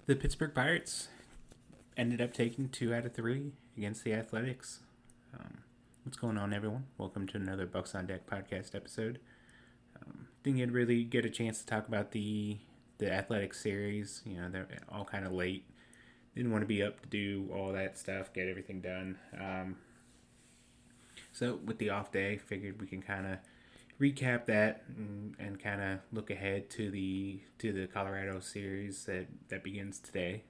The Pittsburgh Pirates ended up taking 2 out of 3 against the Athletics. What's going on, everyone? Welcome to another Bucks on Deck podcast episode. Didn't really get a chance to talk about the Athletics series. You know, they're all kind of late. Didn't want to be up to do all that stuff, get everything done. So with the off day, figured we can kind of recap that and kind of look ahead to the Colorado series that begins today.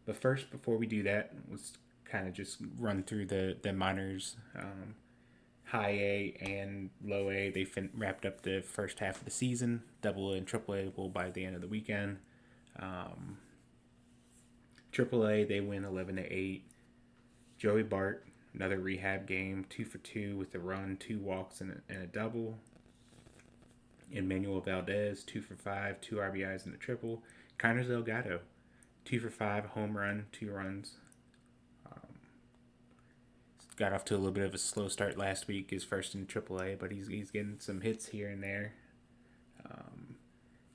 But first, before we do that, let's kind of just run through the minors. High A and low A, they wrapped up the first half of the season. Double A and Triple A will by the end of the weekend. Triple A, they win 11-8. Joey Bart, another rehab game, 2 for 2 with a run, 2 walks, and a double. Emmanuel Valdez, 2 for 5, 2 RBIs and a triple. Connors Delgado, 2 for 5, home run, 2 runs. Got off to a little bit of a slow start last week, his first in AAA, but he's getting some hits here and there.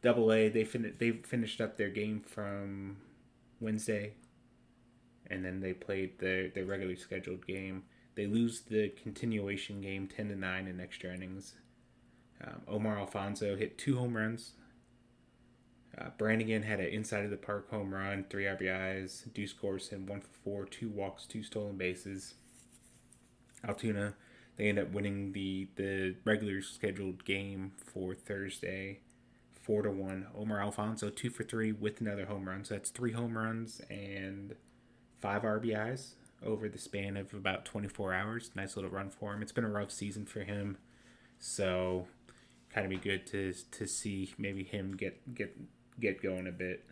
Double A, they finished up their game from Wednesday, and then they played their regularly scheduled game. They lose the continuation game 10-9 in extra innings. Omar Alfonso hit 2 home runs. Brannigan had an inside of the park home run, 3 RBIs. Deuce Gorson 1 for 4, 2 walks, 2 stolen bases. Altoona, they end up winning the regular scheduled game for Thursday, 4-1. Omar Alfonso 2 for 3 with another home run, so that's 3 home runs and 5 RBIs over the span of about 24 hours. Nice little run for him. It's been a rough season for him, so kind of be good to see maybe him get going a bit.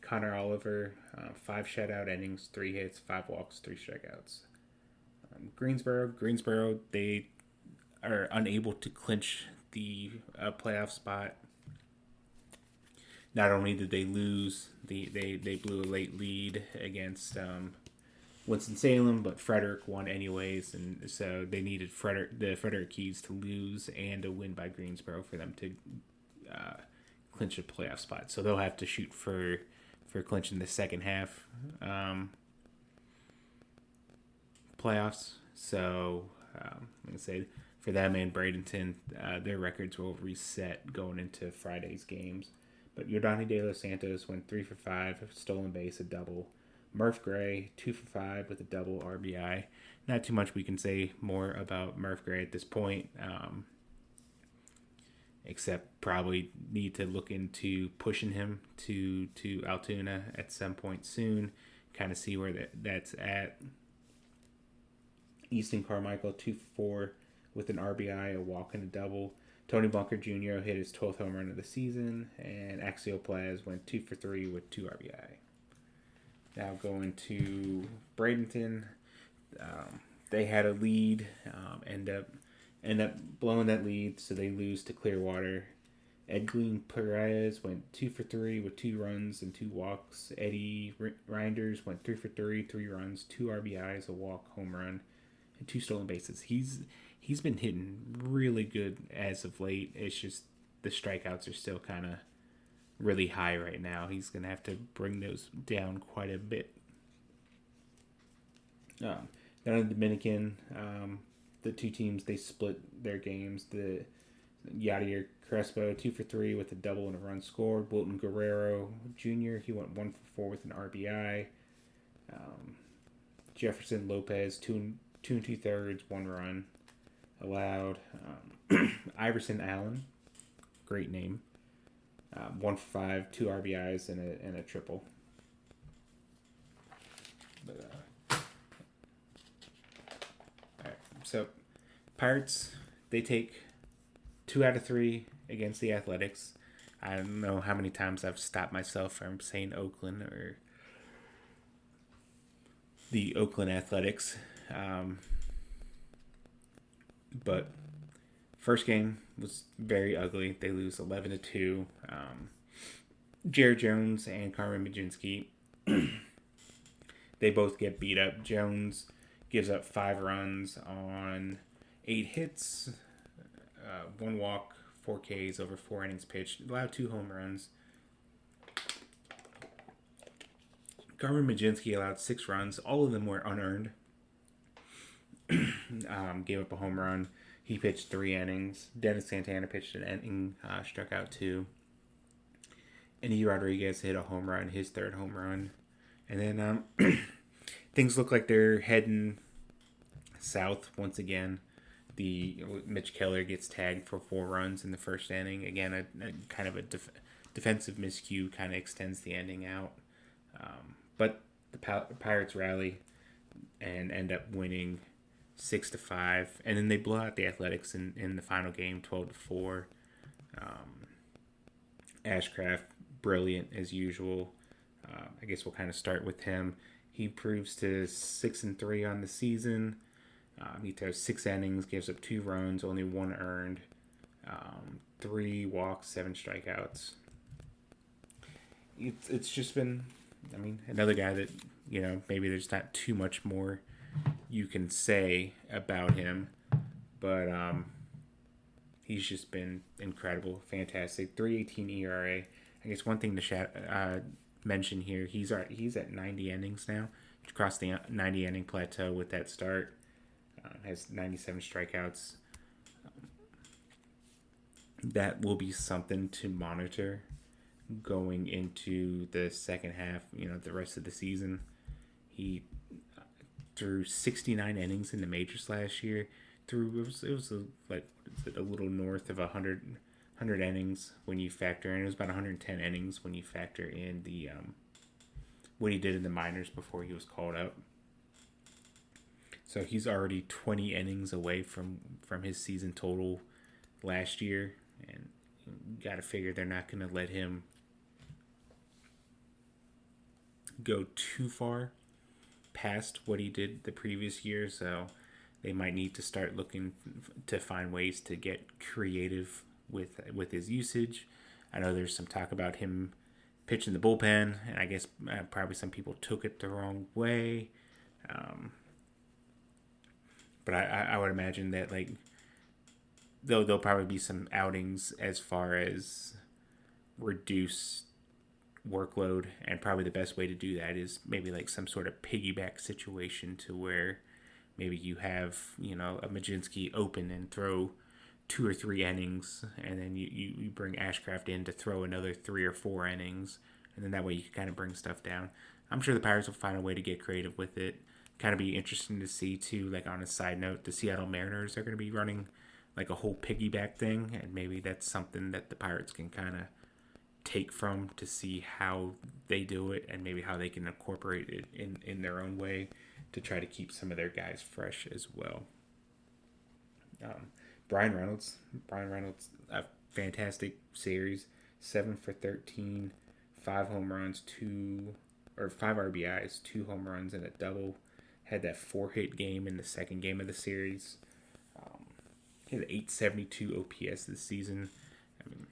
Connor Oliver, 5 shutout innings, 3 hits, 5 walks, 3 strikeouts. Greensboro, they are unable to clinch the playoff spot. Not only did they lose, they blew a late lead against Winston-Salem, but Frederick won anyways, and so they needed the Frederick Keys to lose and a win by Greensboro for them to clinch a playoff spot. So they'll have to shoot for clinching the second half playoffs. So like I said, for them and Bradenton, their records will reset going into Friday's games. But Yordani De Los Santos went 3 for 5, stolen base, a double. Murph Gray, 2 for 5 with a double RBI. Not too much we can say more about Murph Gray at this point, except probably need to look into pushing him to Altoona at some point soon, kind of see where that's at. Easton Carmichael, 2 for 4 with an RBI, a walk, and a double. Tony Bunker Jr. hit his 12th home run of the season, and Axiel Plaz went 2 for 3 with 2 RBI. Now going to Bradenton, they had a lead, end up blowing that lead, so they lose to Clearwater. Edwin Perez went 2 for 3 with 2 runs and 2 walks. Eddie Reinders went 3 for 3, 3 runs, 2 RBIs, a walk, home run, and 2 stolen bases. He's been hitting really good as of late. It's just the strikeouts are still kind of really high right now. He's going to have to bring those down quite a bit. Down in Dominican, the two teams, they split their games. The Yadier Crespo, 2 for 3 with a double and a run scored. Wilton Guerrero Jr., he went 1 for 4 with an RBI. Jefferson Lopez, 2 2/3, 1 run allowed. Iverson Allen, great name, 1 for 5, 2 RBIs and a triple. But, all right, so Pirates, they take 2 out of 3 against the Athletics. I don't know how many times I've stopped myself from saying Oakland or the Oakland Athletics. But first game was very ugly. They lose 11-2. Jared Jones and Carmen Majinski, they both get beat up. Jones gives up 5 runs on 8 hits, 1 walk, 4 Ks over 4 innings pitched. Allowed 2 home runs. Garmin Majinski allowed 6 runs. All of them were unearned. Gave up a home run. He pitched 3 innings. Dennis Santana pitched an inning, struck out 2. Endy Rodriguez hit a home run, his 3rd home run. And then things look like they're heading south once again. Mitch Keller gets tagged for 4 runs in the first inning. Again, a kind of a defensive miscue kind of extends the ending out. But the Pirates rally and end up winning 6-5, and then they blow out the Athletics in the final game, 12-4. Ashcraft, brilliant as usual. I guess we'll kind of start with him. He improves to 6-3 on the season. He throws 6 innings, gives up 2 runs, only 1 earned, 3 walks, 7 strikeouts. It's just been, I mean, another guy that, you know, maybe there's not too much more you can say about him, but he's just been incredible, fantastic. 3.18 ERA. I guess one thing to mention here, he's at 90 innings now. He crossed the 90 inning plateau with that start. Has 97 strikeouts. That will be something to monitor going into the second half, you know, the rest of the season. He threw 69 innings in the majors last year. It was a little north of 100 innings when you factor in. It was about 110 innings when you factor in the what he did in the minors before he was called up. So he's already 20 innings away from his season total last year, and you got to figure they're not going to let him go too far past what he did the previous year. So they might need to start looking to find ways to get creative with his usage. I know there's some talk about him pitching the bullpen, and I guess probably some people took it the wrong way. But I would imagine that, like, there'll probably be some outings as far as reduce workload, and probably the best way to do that is maybe like some sort of piggyback situation to where maybe you have, you know, a Majinski open and throw 2 or 3 innings, and then you bring Ashcraft in to throw another 3 or 4 innings, and then that way you can kind of bring stuff down. I'm sure the Pirates will find a way to get creative with it. Kind of be interesting to see too, like on a side note, the Seattle Mariners are going to be running like a whole piggyback thing, and maybe that's something that the Pirates can kind of take from to see how they do it, and maybe how they can incorporate it in their own way to try to keep some of their guys fresh as well. Brian Reynolds, a fantastic series, 7 for 13, 5 home runs, 5 RBIs, 2 home runs, and a double. Had that 4-hit game in the second game of the series. He had 872 OPS this season. I mean,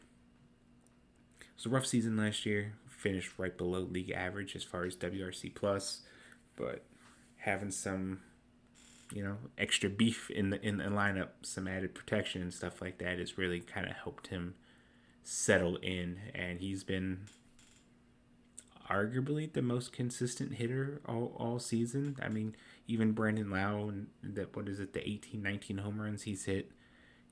it was a rough season last year. Finished right below league average as far as WRC plus, but having some, you know, extra beef in the lineup, some added protection and stuff like that has really kind of helped him settle in, and he's been arguably the most consistent hitter all season. I mean, even Brandon Lau and the 18-19 home runs he's hit,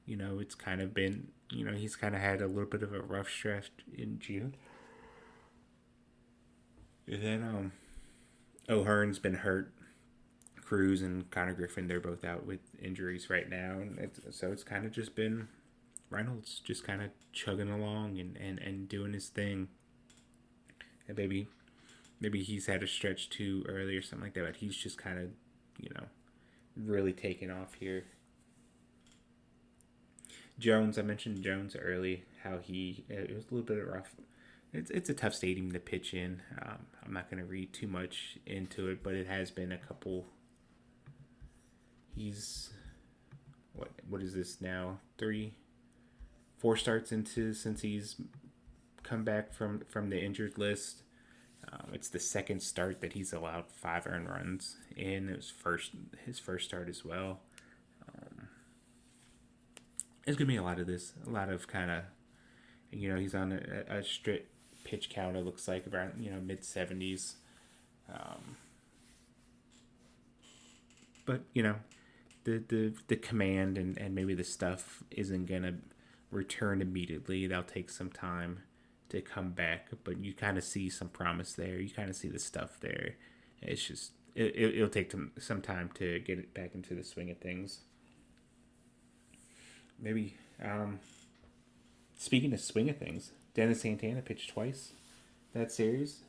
you know, it's kind of been, you know, he's kind of had a little bit of a rough stretch in June. And then O'Hearn's been hurt. Cruz and Connor Griffin, they're both out with injuries right now, and so it's kind of just been Reynolds just kind of chugging along and doing his thing. And maybe he's had a stretch too early or something like that, but he's just kind of, you know, really taking off here. Jones, I mentioned Jones early, how it was a little bit rough. It's a tough stadium to pitch in. I'm not going to read too much into it, but it has been a couple. He's, what is this now? 4 starts into since he's come back from the injured list. It's the second start that he's allowed 5 earned runs in. It was his first start as well. There's going to be a lot of this. A lot of kind of, you know, he's on a strict pitch count, it looks like, around, you know, mid-70s. Um, but the command and maybe the stuff isn't gonna return immediately. That'll take some time to come back, but you kind of see some promise there. You kind of see the stuff there. It's just it'll take some time to get it back into the swing of things. Maybe speaking of swing of things, Dennis Santana pitched twice that series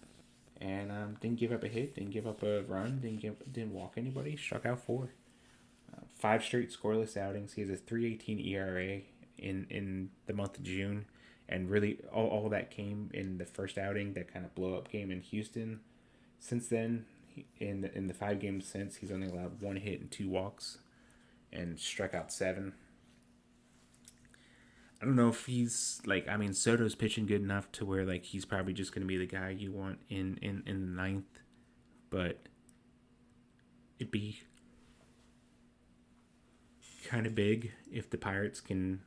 and didn't give up a hit, didn't give up a run, didn't walk anybody, struck out 4. 5 straight scoreless outings. He has a 3.18 ERA in the month of June, and really all that came in the first outing, that kind of blow up game in Houston. Since then, in the 5 games since, he's only allowed 1 hit and 2 walks, and struck out 7. I don't know if he's Soto's pitching good enough to where he's probably just going to be the guy you want in the 9th, but it'd be kind of big if the Pirates can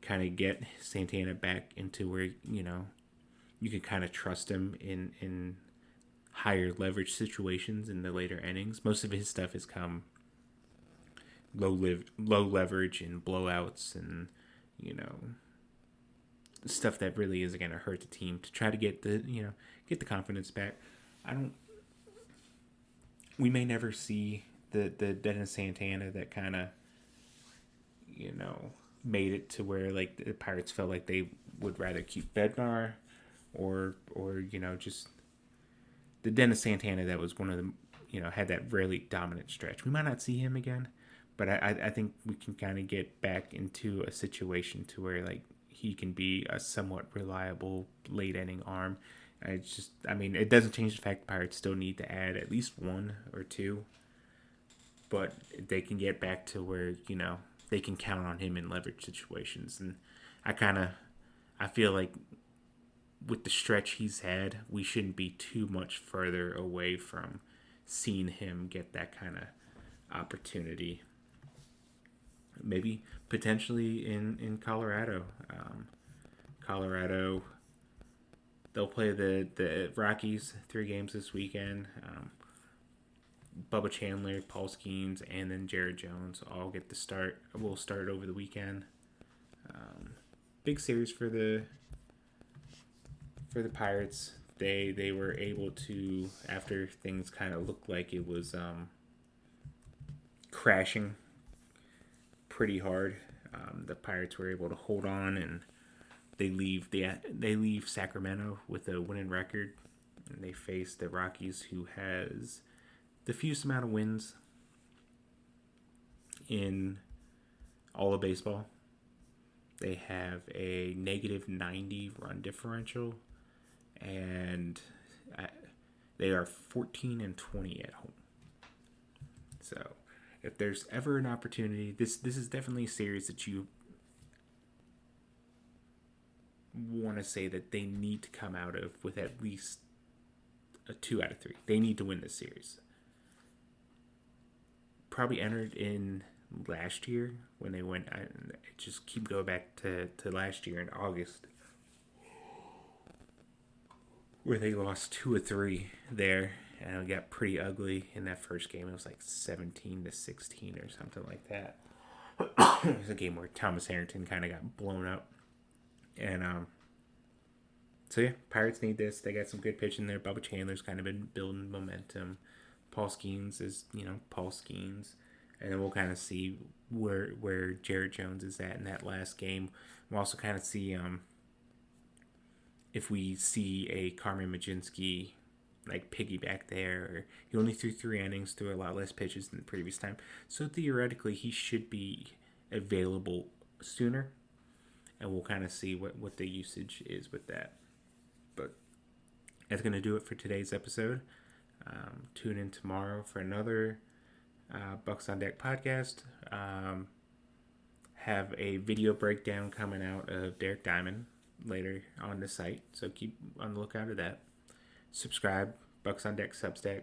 kind of get Santana back into where you can kind of trust him in higher leverage situations in the later innings. Most of his stuff has come low leverage and blowouts and stuff that really isn't going to hurt the team to try to get the confidence back. We may never see the Dennis Santana that kind of made it to where the Pirates felt like they would rather keep Bednar or just the Dennis Santana that was one of the had that really dominant stretch. We might not see him again, but I think we can kind of get back into a situation to where he can be a somewhat reliable late inning arm. It doesn't change the fact the Pirates still need to add at least 1 or 2, but they can get back to where they can count on him in leverage situations. And I feel like with the stretch he's had, we shouldn't be too much further away from seeing him get that kind of opportunity. Maybe potentially in Colorado. Colorado, they'll play the Rockies 3 games this weekend. Bubba Chandler, Paul Skeens, and then Jared Jones all get the start. Will start over the weekend. Big series for the Pirates. They were able to, after things kind of looked like it was crashing pretty hard, the Pirates were able to hold on, and they leave Sacramento with a winning record, and they face the Rockies, who has the fewest amount of wins in all of baseball. They have a negative 90 run differential, and they are 14-20 at home. So if there's ever an opportunity, this is definitely a series that you want to say that they need to come out of with at least a 2 out of 3. They need to win this series. Probably entered in last year when they went. I just keep going back to last year in August, where they lost 2 or 3 there, and it got pretty ugly in that first game. It was 17-16 or something like that. It was a game where Thomas Harrington kind of got blown up, and so yeah, Pirates need this. They got some good pitching there. Bubba Chandler's kind of been building momentum. Paul Skeens is, Paul Skeens. And then we'll kind of see where Jared Jones is at in that last game. We'll also kind of see if we see a Carmen Mlodzinski piggyback there. Or he only threw 3 innings, threw a lot less pitches than the previous time. So theoretically, he should be available sooner. And we'll kind of see what the usage is with that. But that's going to do it for today's episode. Tune in tomorrow for another Bucks on Deck podcast. Have a video breakdown coming out of Derek Diamond later on the site, so keep on the lookout of that. Subscribe, Bucks on Deck Substack,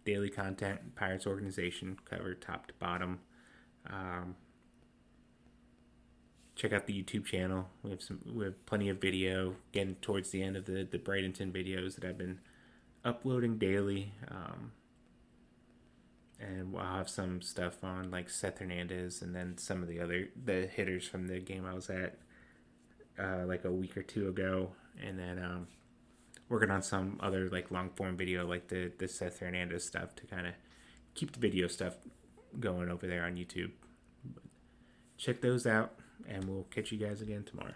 daily content, Pirates organization, cover top to bottom. Check out the YouTube channel. We have plenty of video, getting towards the end of the Bradenton videos that I've been uploading daily. And I'll have some stuff on like Seth Hernandez and then some of the hitters from the game I was at like a week or two ago, and then working on some other like long form video like the Seth Hernandez stuff to kind of keep the video stuff going over there on YouTube. Check those out, and we'll catch you guys again tomorrow.